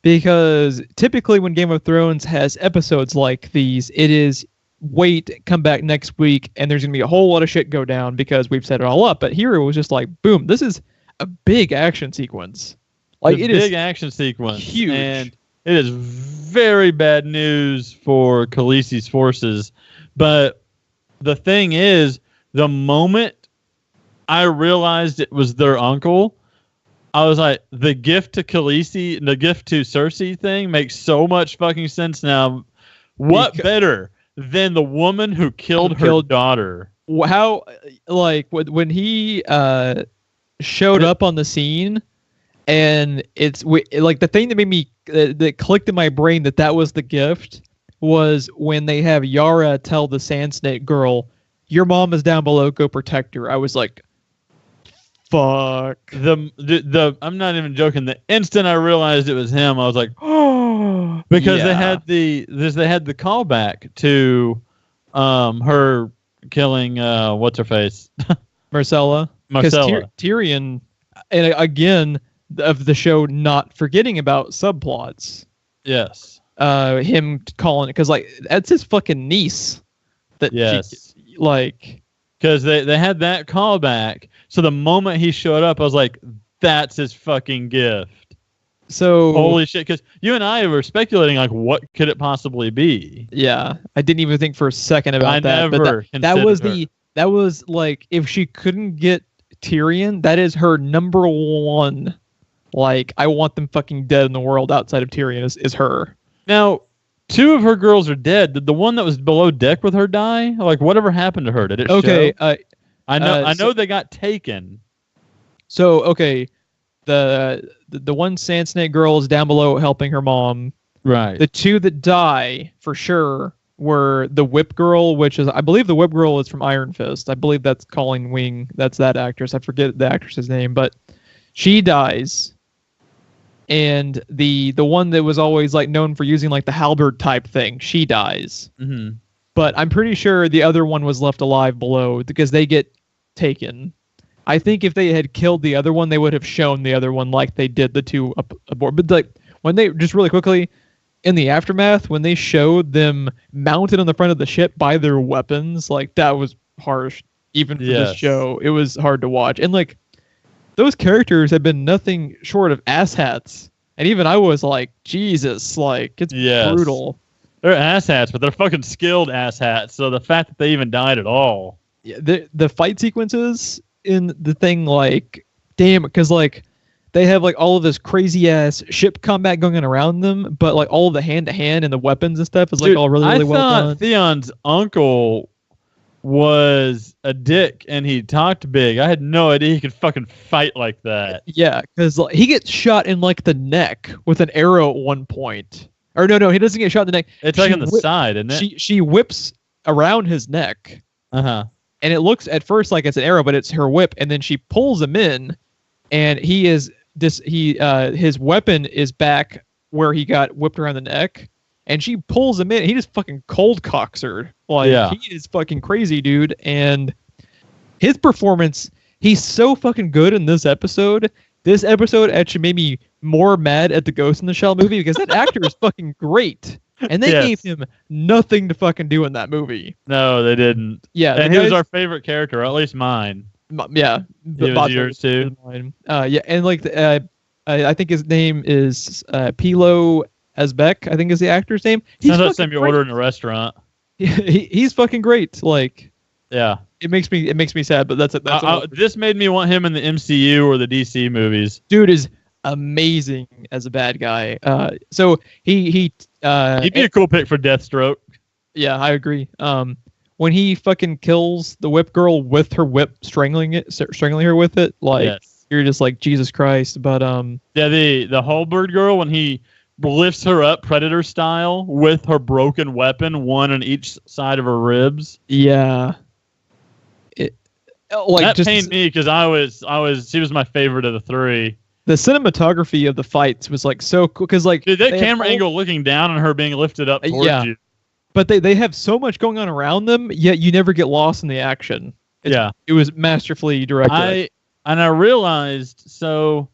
Because typically when Game of Thrones has episodes like these, it is wait, come back next week, and there's going to be a whole lot of shit go down because we've set it all up. But here it was just like, boom, this is a big action sequence. Like, it is big action sequence. Huge. And it is very bad news for Khaleesi's forces. But the thing is, the moment I realized it was their uncle, I was like, the gift to Khaleesi, the gift to Cersei thing makes so much fucking sense now. What better than the woman who killed her daughter? How, like, when he showed up on the scene, and it's like the thing that made me that clicked in my brain that was the gift was when they have Yara tell the Sand Snake girl, "Your mom is down below, go protect her." I was like, fuck. The I'm not even joking. The instant I realized it was him, I was like, oh, because they had the callback to her killing what's her face, Marcella. Marcella. Tyrion, and again, of the show not forgetting about subplots. Yes. Him calling it, because like that's his fucking niece. That yes. Because they had that callback. So the moment he showed up, I was like, that's his fucking gift. So holy shit! Because you and I were speculating, like, what could it possibly be? Yeah, I didn't even think for a second about that. But that was like, if she couldn't get Tyrion, that is her number one. Like, I want them fucking dead in the world outside of Tyrion is her. Now, 2 of her girls are dead. Did the one that was below deck with her die? Like, whatever happened to her? Did it show? I know they got taken. So, okay, the one Sand Snake girl is down below helping her mom. Right. The 2 that die, for sure, were the Whip Girl, which is, I believe the Whip Girl is from Iron Fist. I believe that's Colleen Wing. That's that actress. I forget the actress's name, but she dies. And the one that was always like known for using like the halberd type thing, she dies. Mm-hmm. But I'm pretty sure the other one was left alive below because they get taken. I think if they had killed the other one, they would have shown the other one like they did the 2 up aboard. But like when they, just really quickly, in the aftermath, when they showed them mounted on the front of the ship by their weapons, like that was harsh. Even for this show, it was hard to watch. And like, those characters have been nothing short of asshats. And even I was like, Jesus, like, it's brutal. They're asshats, but they're fucking skilled asshats. So the fact that they even died at all. Yeah, the fight sequences in the thing, like, damn, because like, they have like all of this crazy ass ship combat going on around them, but like all of the hand to hand and the weapons and stuff is like all really well done. I thought Theon's uncle was a dick and he talked big. I had no idea he could fucking fight like that. Yeah, because like, he gets shot in like the neck with an arrow at one point. Or no, he doesn't get shot in the neck. It's like on the side, isn't it? She whips around his neck. Uh-huh. And it looks at first like it's an arrow, but it's her whip. And then she pulls him in, and his weapon is back where he got whipped around the neck. And she pulls him in. He just fucking cold cocks her. Like, he is fucking crazy, dude. And his performance, he's so fucking good in this episode. This episode actually made me more mad at the Ghost in the Shell movie because that actor is fucking great. And they gave him nothing to fucking do in that movie. No, they didn't. Yeah. And he was our favorite character, or at least mine. Yeah. It was yours too. Yeah. And like, I think his name is Pilo Asbeck, I think is the actor's name. Sounds like something you order in a restaurant. He's fucking great. Like, yeah, it makes me sad, but that's it. This made me want him in the MCU or the DC movies. Dude is amazing as a bad guy. So he'd be a cool pick for Deathstroke. Yeah, I agree. When he fucking kills the Whip Girl with her whip, strangling her with it, like you're just like, Jesus Christ. But yeah, the halberd girl, when he lifts her up Predator style with her broken weapon, one on each side of her ribs. Yeah. That pained me because she was my favorite of the 3. The cinematography of the fights was like so cool because like, dude, that camera angle looking down on her being lifted up towards you. But they have so much going on around them, yet you never get lost in the action. It was masterfully directed. I realized, so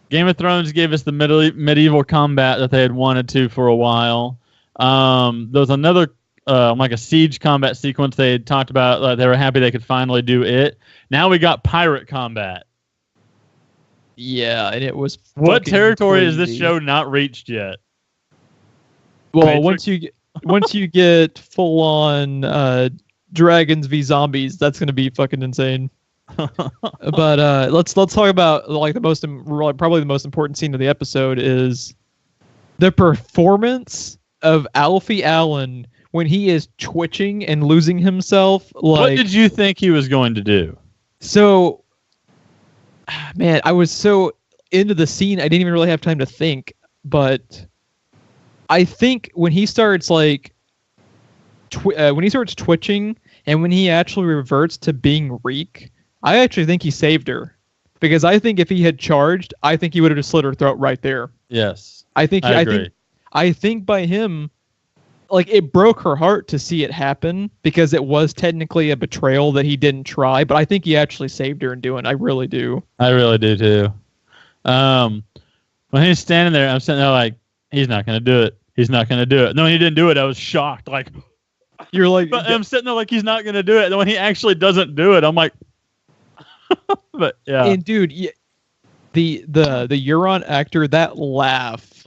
Game of Thrones gave us the medieval combat that they had wanted to for a while. There was another like a siege combat sequence they had talked about. They were happy they could finally do it. Now we got pirate combat. Yeah, and it was what territory has this show not reached yet? Well, once you get full on dragons v zombies, that's gonna be fucking insane. But let's talk about like probably the most important scene of the episode is the performance of Alfie Allen when he is twitching and losing himself. Like, what did you think he was going to do? So, man, I was so into the scene I didn't even really have time to think. But I think when he starts like when he starts twitching and when he actually reverts to being Reek, I actually think he saved her, because I think if he had charged, I think he would have just slit her throat right there. Yes, I think by him, like it broke her heart to see it happen because it was technically a betrayal that he didn't try, but I think he actually saved her in doing it. I really do. I really do too. When he's standing there, I'm sitting there like, he's not going to do it. He's not going to do it. No, when he didn't do it, I was shocked. Like, you're like, but I'm sitting there like he's not going to do it. And when he actually doesn't do it, I'm like, but yeah. And dude, the Euron actor, that laugh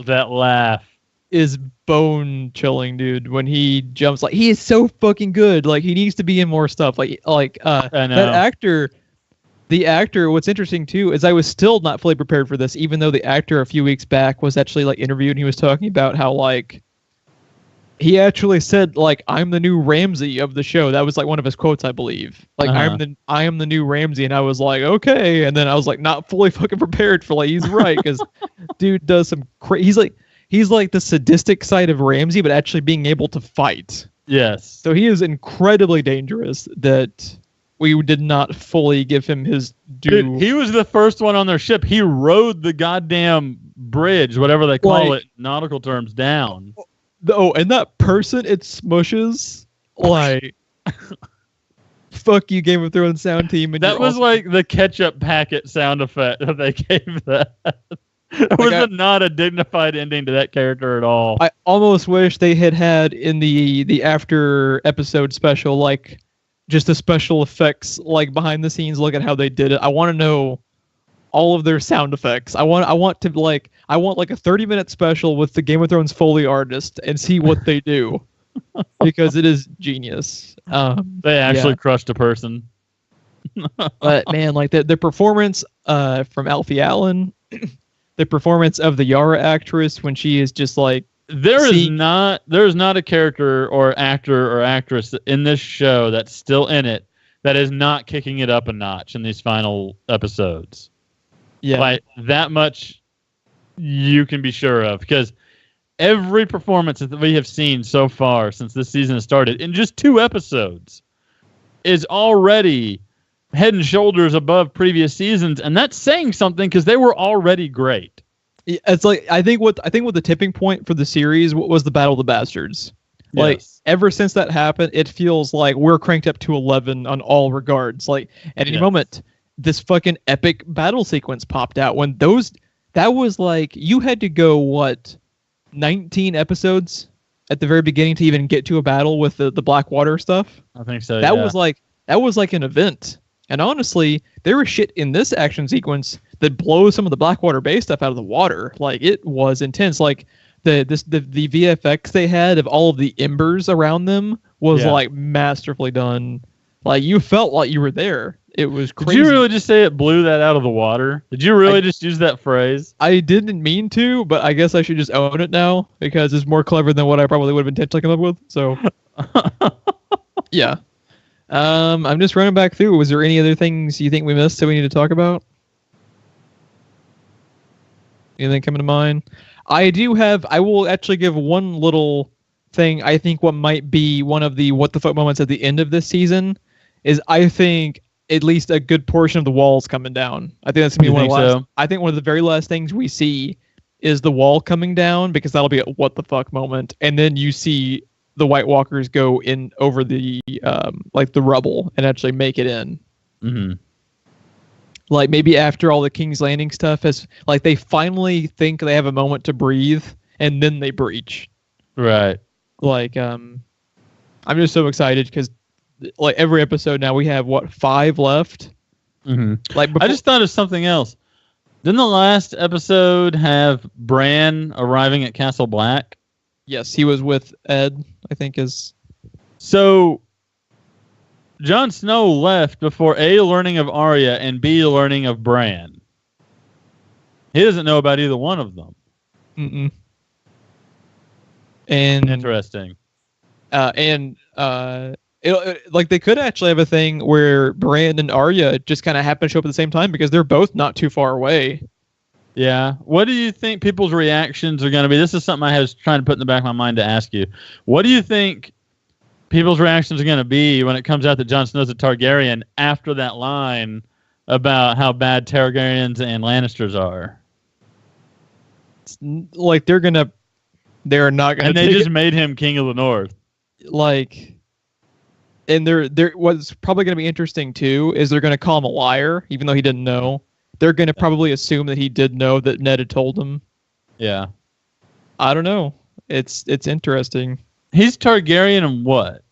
is bone chilling, dude. When he jumps, like he is so fucking good. Like he needs to be in more stuff. I know. That actor. The actor, what's interesting too, is I was still not fully prepared for this, even though the actor a few weeks back was actually like interviewed and he was talking about how like he actually said like I'm the new Ramsay of the show. That was like one of his quotes, I believe. Like I am the new Ramsay, and I was like, okay, and then I was like not fully fucking prepared for like he's right because dude does some he's like the sadistic side of Ramsay, but actually being able to fight. Yes. So he is incredibly dangerous. That. We did not fully give him his due. Dude, he was the first one on their ship. He rode the goddamn bridge, whatever they call it, nautical terms, down. Oh, and that person it smushes like fuck you, Game of Thrones sound team. And that was like the ketchup packet sound effect that they gave that. It was not a dignified ending to that character at all. I almost wish they had in the after episode special like just the special effects, like behind the scenes, look at how they did it. I want to know all of their sound effects. I want like a 30-minute special with the Game of Thrones Foley artist and see what they do because it is genius. They actually crushed a person. But man, like the performance from Alfie Allen, the performance of the Yara actress when she is just like. There is not a character or actor or actress in this show that's still in it that is not kicking it up a notch in these final episodes. Yeah. Like that much you can be sure of because every performance that we have seen so far since this season has started in just 2 episodes is already head and shoulders above previous seasons, and that's saying something because they were already great. It's like I think what the tipping point for the series was the Battle of the Bastards. Yes. Like ever since that happened, it feels like we're cranked up to 11 on all regards. Like at any moment, this fucking epic battle sequence popped out. When that was like you had to go 19 episodes at the very beginning to even get to a battle with the Blackwater stuff. I think so. That was like an event. And honestly, there was shit in this action sequence that blows some of the Blackwater Bay stuff out of the water. Like it was intense. Like the VFX they had of all of the embers around them was like masterfully done. Like you felt like you were there. It was crazy. Did you really just say it blew that out of the water? Did you really just use that phrase? I didn't mean to, but I guess I should just own it now because it's more clever than what I probably would have intentionally come up with. So yeah. I'm just running back through. Was there any other things you think we missed that we need to talk about? Anything coming to mind? I will actually give one little thing. I think what might be one of the what the fuck moments at the end of this season is I think at least a good portion of the wall's coming down. I think that's gonna be one of the last. I think one of the very last things we see is the wall coming down because that'll be a what the fuck moment, and then you see the White Walkers go in over the like the rubble and actually make it in. Mm-hmm. Like maybe after all the King's Landing stuff has like they finally think they have a moment to breathe and then they breach. Right. Like I'm just so excited because like every episode now we have 5 left. Mm-hmm. Like I just thought of something else. Didn't the last episode have Bran arriving at Castle Black? Yes, he was with Ed, I think is. So, Jon Snow left before A, learning of Arya, and B, learning of Bran. He doesn't know about either one of them. Mm-mm. And interesting. Like they could actually have a thing where Bran and Arya just kind of happen to show up at the same time because they're both not too far away. Yeah. What do you think people's reactions are going to be? This is something I was trying to put in the back of my mind to ask you. What do you think people's reactions are going to be when it comes out that Jon Snow's a Targaryen after that line about how bad Targaryens and Lannisters are? Like they're going to They're not going to. And they just made him King of the North. Like, and they're what's probably going to be interesting too is they're going to call him a liar, even though he didn't know. They're going to probably assume that he did know that Ned had told him. Yeah. I don't know. It's interesting. He's Targaryen and what?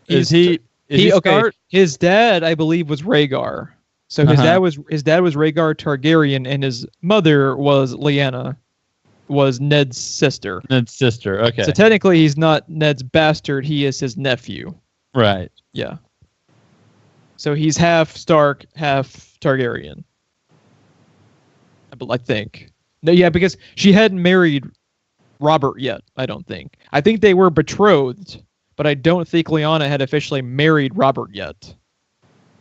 Is he okay? His dad, I believe, was Rhaegar. So his dad was Rhaegar Targaryen, and his mother was Lyanna, was Ned's sister. Okay. So technically, he's not Ned's bastard. He is his nephew. Right. Yeah. So he's half Stark, half Targaryen. I think. No, yeah, because she hadn't married Robert yet. I don't think. I think they were betrothed, but I don't think Lyanna had officially married Robert yet.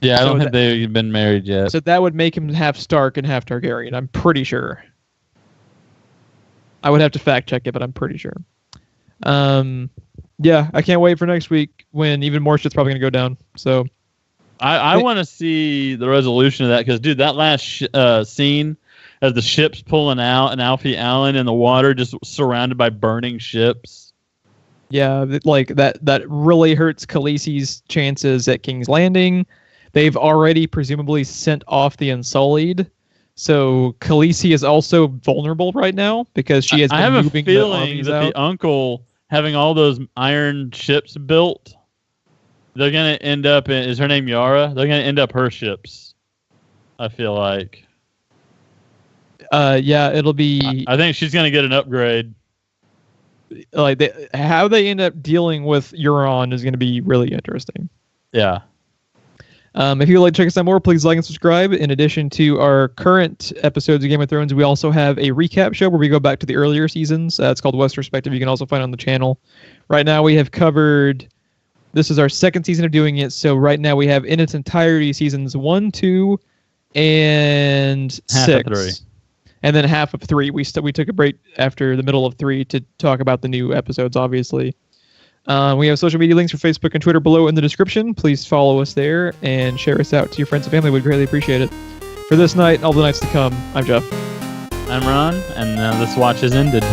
Yeah, I don't think they've been married yet. So that would make him half Stark and half Targaryen. I'm pretty sure. I would have to fact check it, but I'm pretty sure. Yeah, I can't wait for next week when even more shit's probably going to go down. So I want to see the resolution of that because, dude, that last scene as the ship's pulling out and Alfie Allen in the water just surrounded by burning ships. Yeah, like that really hurts Khaleesi's chances at King's Landing. They've already presumably sent off the Unsullied. So Khaleesi is also vulnerable right now because she has been moving the armies out. I have a feeling that the uncle having all those iron ships built, they're going to end up in... Is her name Yara? They're going to end up her ships, I feel like. Yeah, it'll be... I think she's going to get an upgrade. Like how they end up dealing with Euron is going to be really interesting. Yeah. If you would like to check us out more, please like and subscribe. In addition to our current episodes of Game of Thrones, we also have a recap show where we go back to the earlier seasons. It's called West Perspective. You can also find it on the channel. Right now we have covered... This is our second season of doing it, so right now we have in its entirety seasons 1, 2, and 6. Half of 3. And then half of 3. We took a break after the middle of 3 to talk about the new episodes, obviously. We have social media links for Facebook and Twitter below in the description. Please follow us there and share us out to your friends and family. We'd greatly appreciate it. For this night and all the nights to come, I'm Geoff. I'm Ron, and this watch has ended.